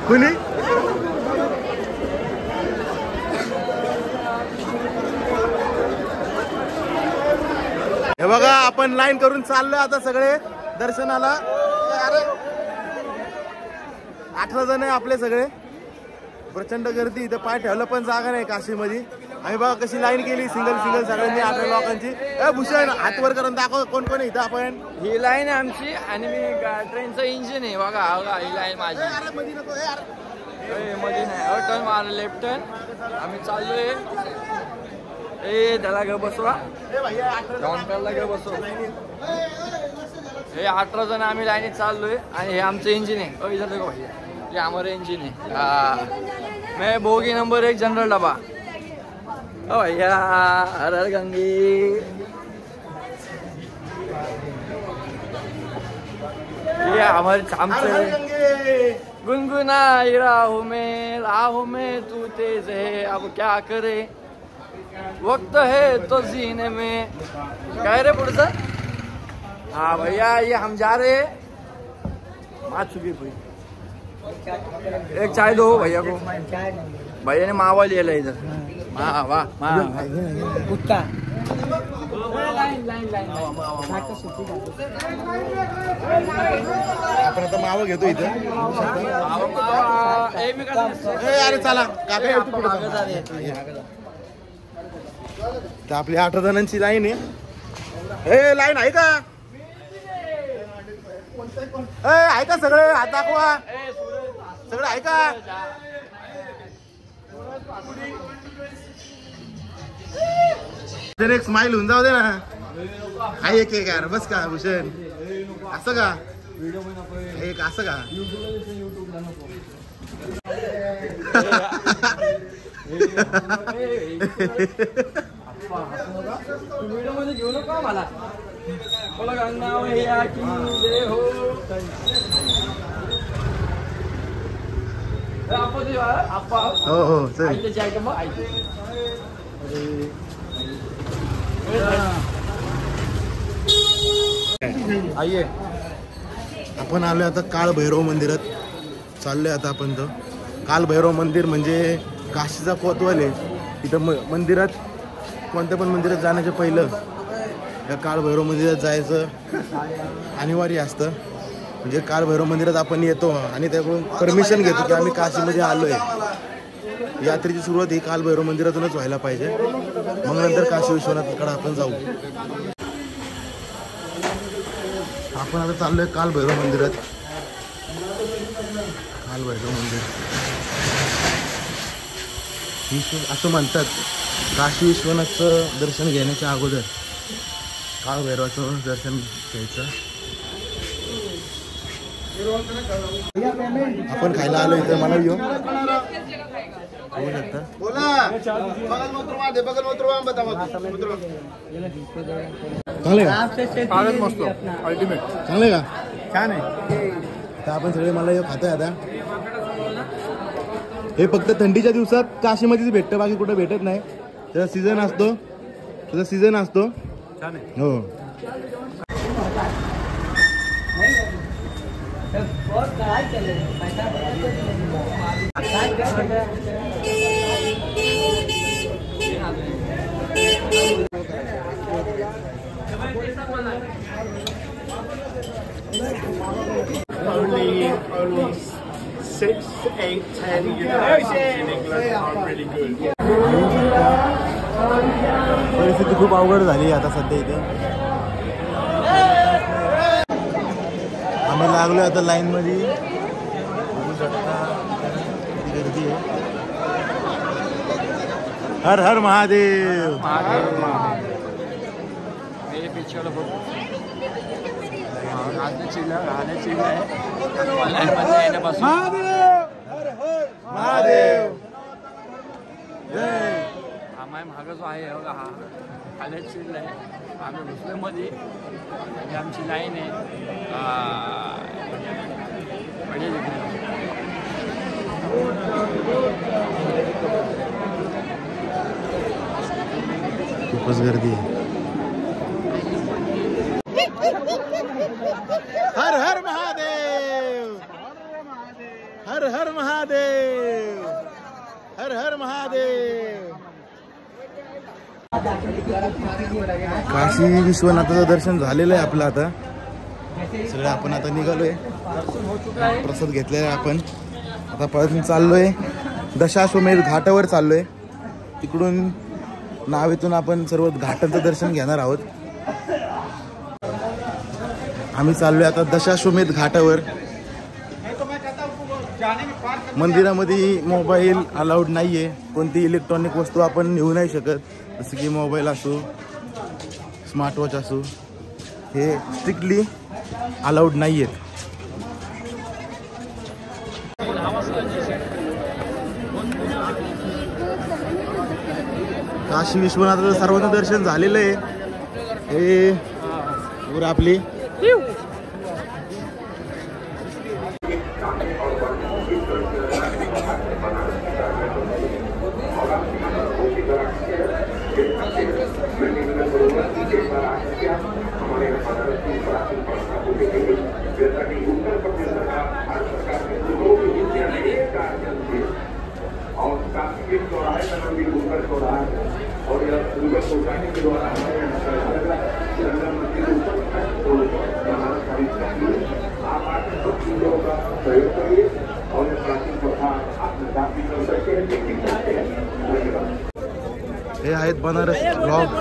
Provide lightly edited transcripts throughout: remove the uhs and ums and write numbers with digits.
कुणी हे बघा आपण लाईन करून चाललोय आता सगळे दर्शनाला. अरे 18 जण आहे आपले सगळे. प्रचंड गर्दी इथं, पाय ठेवलं पण जागा नाही काशीमध्ये. आम्ही बघा कशी लाईन केली सिंगल सगळ्यांनी 18 लोकांची. भूषण हात वर करून दाखव कोण कोण इथं. आपण ही लाईन आहे आमची आणि मी ट्रेनचं इंजिन आहे बघा. ही लाईन माझी. मध्ये नको मध्ये नाही. टर्न मार लेफ्ट टर्न. आम्ही चाललोय. त्याला ग बसवा. काउंटरला ग बसवा. हे 18 जण आम्ही लाईनीत चाललोय आणि हे आमचं इंजिन आहे. इधर देखो भैया, ये हमारा इंजिन है. मैं बोगी नंबर 1 जनरल डब्बा. ओ भैया हर हर गंगे. ये हमारे आमचे गुनगुना राहों में तू तेज है अब क्या करे वक्त है तो जीने में. काय रे पुढचं. हाँ भैया ये हम जा रहे हैं. चुकी भाई एक चाय दो भैया को. भैया ने मावा लिया इधर. हाँ वाह कुत्ता. आपण आता मावा घेतो इथं. अरे चला काका आपली 18 जणांची लाईन आहे. हे लाईन आहे का. आहे का सगळे हात दाखवा. सगळं आहे का. एक स्माइल होऊन जाऊ दे ना. हाय एक यार बस का भूषण. असं का एक असं का. व्हिडिओ मध्ये घेऊ नका मला. बोला गंगा मैया की जय हो. हो हो चल. आइए आपण आलोय आता काळ भैरव मंदिरात. चाललोय आता आपण तो. काल भैरव मंदिर म्हणजे काशीचा कोतवाल आहे. इथं मंदिरात कोणत्या पण मंदिरात जाण्याच्या पहिलं या काळ भैरव मंदिरात जायचं अनिवार्य असतं. म्हणजे काळ भैरव मंदिरात आपण येतो आणि त्याकडून परमिशन घेतो की आम्ही काशीमध्ये आलोय. यात्रेची सुरुवात ही काल भैरव मंदिरातूनच व्हायला पाहिजे. मग नंतर काशी विश्वनाथकडे आपण जाऊ. आपण आता चाललोय काल भैरव मंदिरात. काल भैरव मंदिर असं म्हणतात काशी विश्वनाथचं दर्शन घेण्याच्या अगोदर काळ भैरवाचं दर्शन घ्यायचं. आपण खायला आलो इथं. मला येऊ बघू शकता. चांगले का. चांगले का. छान आहे. आता आपण सगळे मला येऊ खातोय. आता हे फक्त थंडीच्या दिवसात काशीमध्येच भेटतं, बाकी कुठं भेटत नाही. त्याचा सीझन असतो. त्याचा सीझन असतो. छान आहे. हो. Only 6, 8, 10 universities in England are really good. परिस्थिती खूप अवघड झाली आता सध्या इथे. आम्ही लागलोय आता लाईन मध्ये. बघू शकता गर्दी आहे. हर हर महादेव. मेरे पीछे वाला फोटो राहण्याची महादेव जय. आम्ही माग जो आहे बघा हा खाण्याची चिल्ला आहे. आम्ही मुस्लिममध्ये आणि आमची लाईन आहे. खूपच गर्दी आहे. हर हर महादेव. हर हर महादेव, हर हर महादेव. काशी विश्वनाथाचं दर्शन झालेलं आहे आपलं. आता सगळं आपण आता निघालोय, प्रसाद घेतलेला आहे आपण. आता परत चाललोय दशाश्वमेध घाटावर चाललोय. तिकडून नावेतून आपण सर्व घाटांचं दर्शन घेणार आहोत. आम्ही चाललोय आता दशाश्वमेध घाटावर. मंदिरामध्ये मोबाईल अलाउड नाहीये. कोणती इलेक्ट्रॉनिक वस्तू आपण नेऊ नाही शकत, जसं की मोबाईल असो, स्मार्टवॉच असो, हे स्ट्रिक्टली अलाउड नाही आहेत. काशी विश्वनाथाचं सर्वांचं दर्शन झालेलं आहे. हे आपली हे आहेत बनारस ब्लॉग,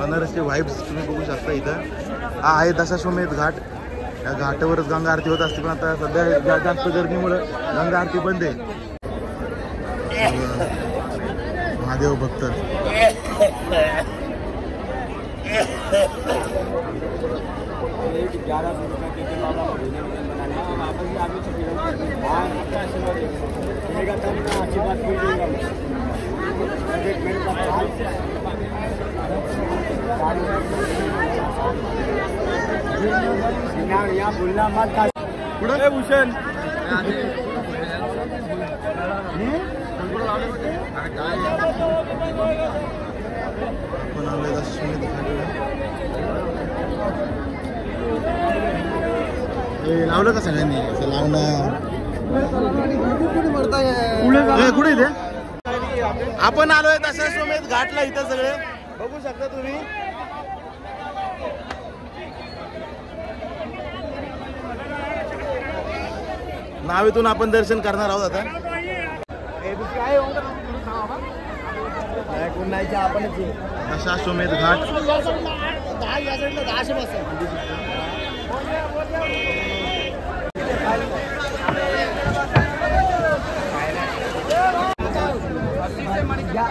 बनारसचे व्हाइब्स तुम्ही बघू शकता इथं. हा आहे दशाश्वमेध घाट. या घाटावरच गंगा आरती होत असते, पण आता सध्या जास्त गर्दीमुळे गंगा आरती बंद आहे. महादेव भक्त पुढे भूषण लावलं का सगळ्यांनी असं लावणं? कुठे इथे आपण आलोय दशाश्वमेध घाटला. इथं सगळे बघू शकता तुम्ही. नावेतून आपण दर्शन करणार आहोत आता. दशाश्वमेध घाट.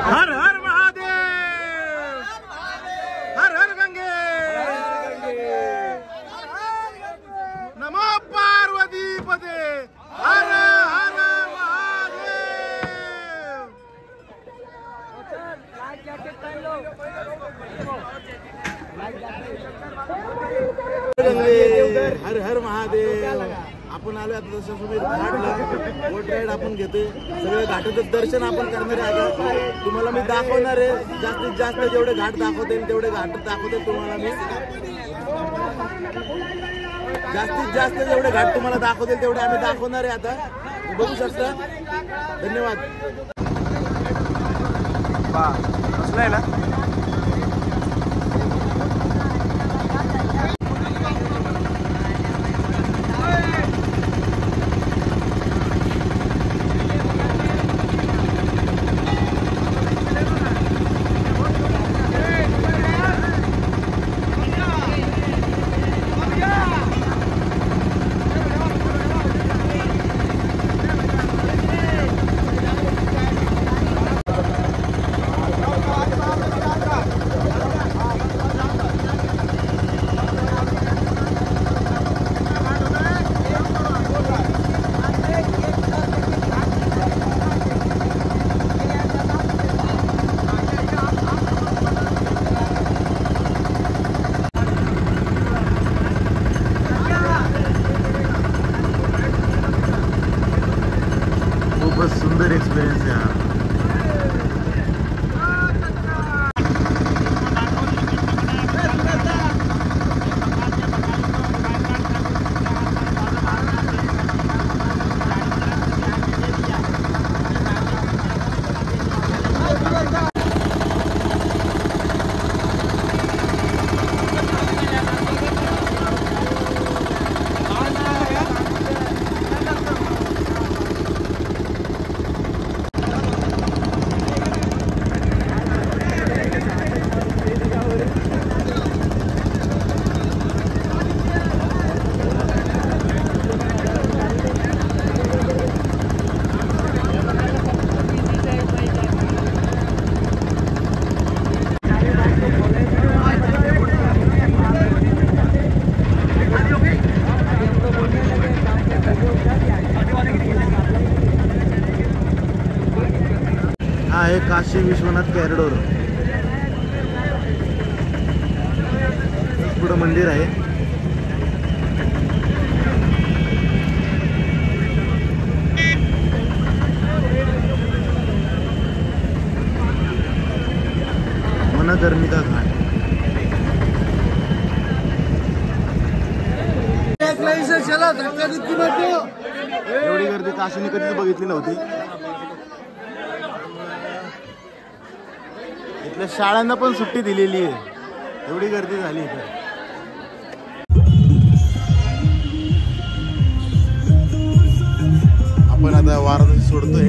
हर हर महादेव, हर हर गंगे, नमो पार्वती पदे, हर हर महादेव. हर हर महादेव. आपण आलो आता दशाश्वमेध घाटला. बोट राईड आपण घेतोय. सगळे घाटाचं दर्शन आपण करणार आहे. आता तुम्हाला मी दाखवणार आहे. जास्तीत जास्त जेवढे घाट दाखवता येईल तेवढे घाट दाखवते तुम्हाला मी. जास्तीत जास्त जेवढे घाट तुम्हाला दाखवता येईल तेवढे आम्ही दाखवणार आहे. आता बघू शकता. धन्यवाद. बसलाय ना. खूपच सुंदर एक्सपिरियन्स आहे हा. आहे काशी विश्वनाथ कॉरिडोर. पुढं मंदिर आहे. मनकर्णिका घाट. एवढी गर्दी काशीने कधीच बघितली नव्हती. इथल्या शाळांना पण सुट्टी दिलेली आहे, एवढी गर्दी झाली इथे. आपण आता वाराणसी सोडतोय.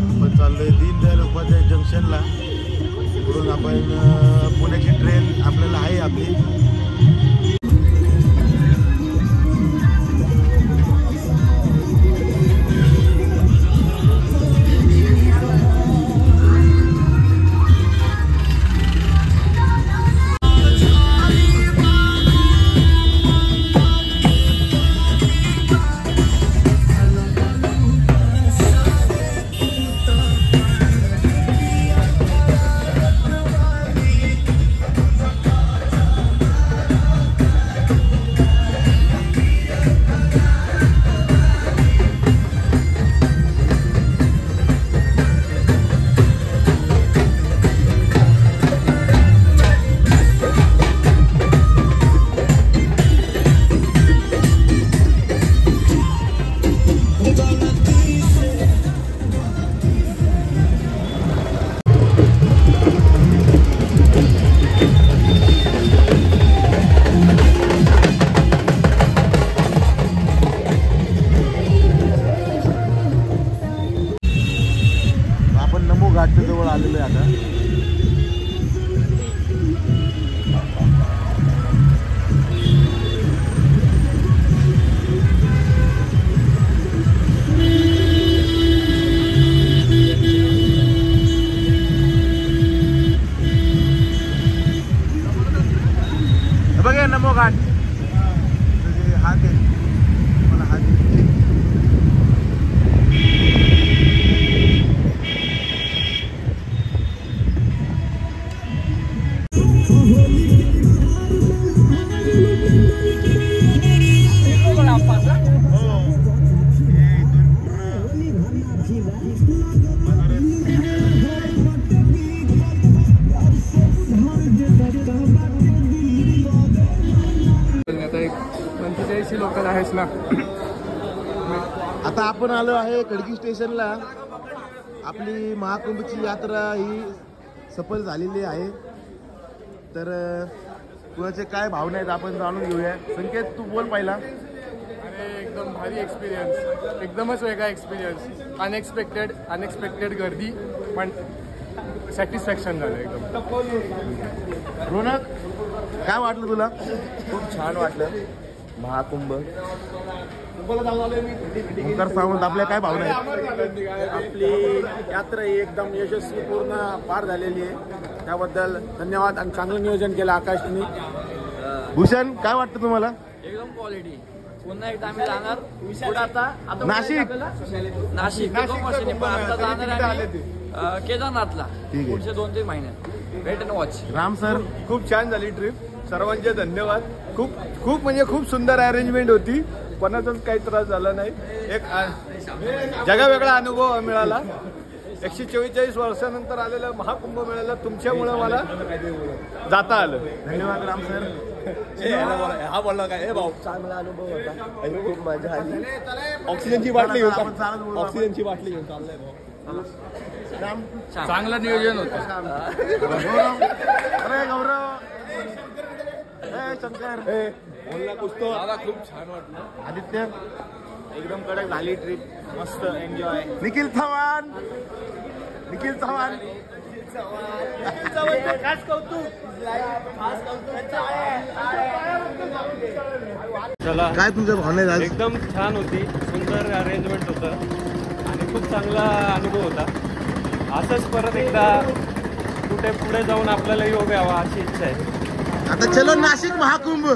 आपण चाललोय दीनदयाल उपाध्याय जंक्शनला. इकडून आपण पुण्याची ट्रेन आपल्याला आहे आपली. घाटच्या जवळ आलेलो आहे आता. बघा नमो घाट. हात आहे मला हात. लोकल आहेस ना. आता आपण आलो आहे खडकी स्टेशनला. आपली महाकुंभची यात्रा ही सफल झालेली आहे. तर कुणाचे काय भावना आहेत आपण जाणून घेऊया. संकेत तू बोल पहिला. अरे एकदम भारी एक्सपिरियन्स, एकदमच वेगळा एक्सपिरियन्स. अनएक्सपेक्टेड गर्दी पण सॅटिस्फॅक्शन झालं एकदम. रोनक काय वाटलं तुला? खूप छान वाटलं. महाकुंभ ओंकार सावंत आपल्या काय भावना आहेत? आपली यात्रा ही एकदम यशस्वी पूर्ण पार झालेली आहे. त्याबद्दल धन्यवाद आणि चांगलं नियोजन केलं आकाशने. भूषण काय वाटतं तुम्हाला? एकदम क्वालिटी. पुन्हा एकदा आम्ही जाणार पुढे आता नाशिक पण आता जाणार आम्ही केदारनाथला पुढच्या 2-3 महिन्यात. Wait and watch. Ram sir खूप छान झाली ट्रिप. सर्वांचे धन्यवाद. खूप म्हणजे खूप सुंदर अरेंजमेंट होती. कोणाचाच काही त्रास झाला नाही. एक जगावेगळा अनुभव मिळाला. 144 वर्षानंतर आलेला महाकुंभ मेळ्याला तुमच्यामुळे मला जाता आलं. धन्यवाद राम सर. हा बोलला काय भाऊ? चांगला अनुभव होता. खूप मजा आली. ऑक्सिजनची बाटली घेऊन आपण चालत बोलू. ऑक्सिजनची बाटली घेऊन चाललंय भाऊ. राम चांगलं नियोजन होतं. अरे गौरव शंकर बोलला कुस्तो. खूप छान वाटलं. आदित्य एकदम कडक झाली ट्रिप. मस्त एन्जॉय. निखिल चव्हाण. खास कौतुक. चला काय तुमच्या भावना आहेत आज? एकदम छान होती. सुंदर अरेंजमेंट होतं आणि खूप चांगला अनुभव होता. असंच परत एकदा कुठे पुढे जाऊन आपल्याला योग यावा अशी इच्छा आहे. आता चलो नाशिक महाकुंभ.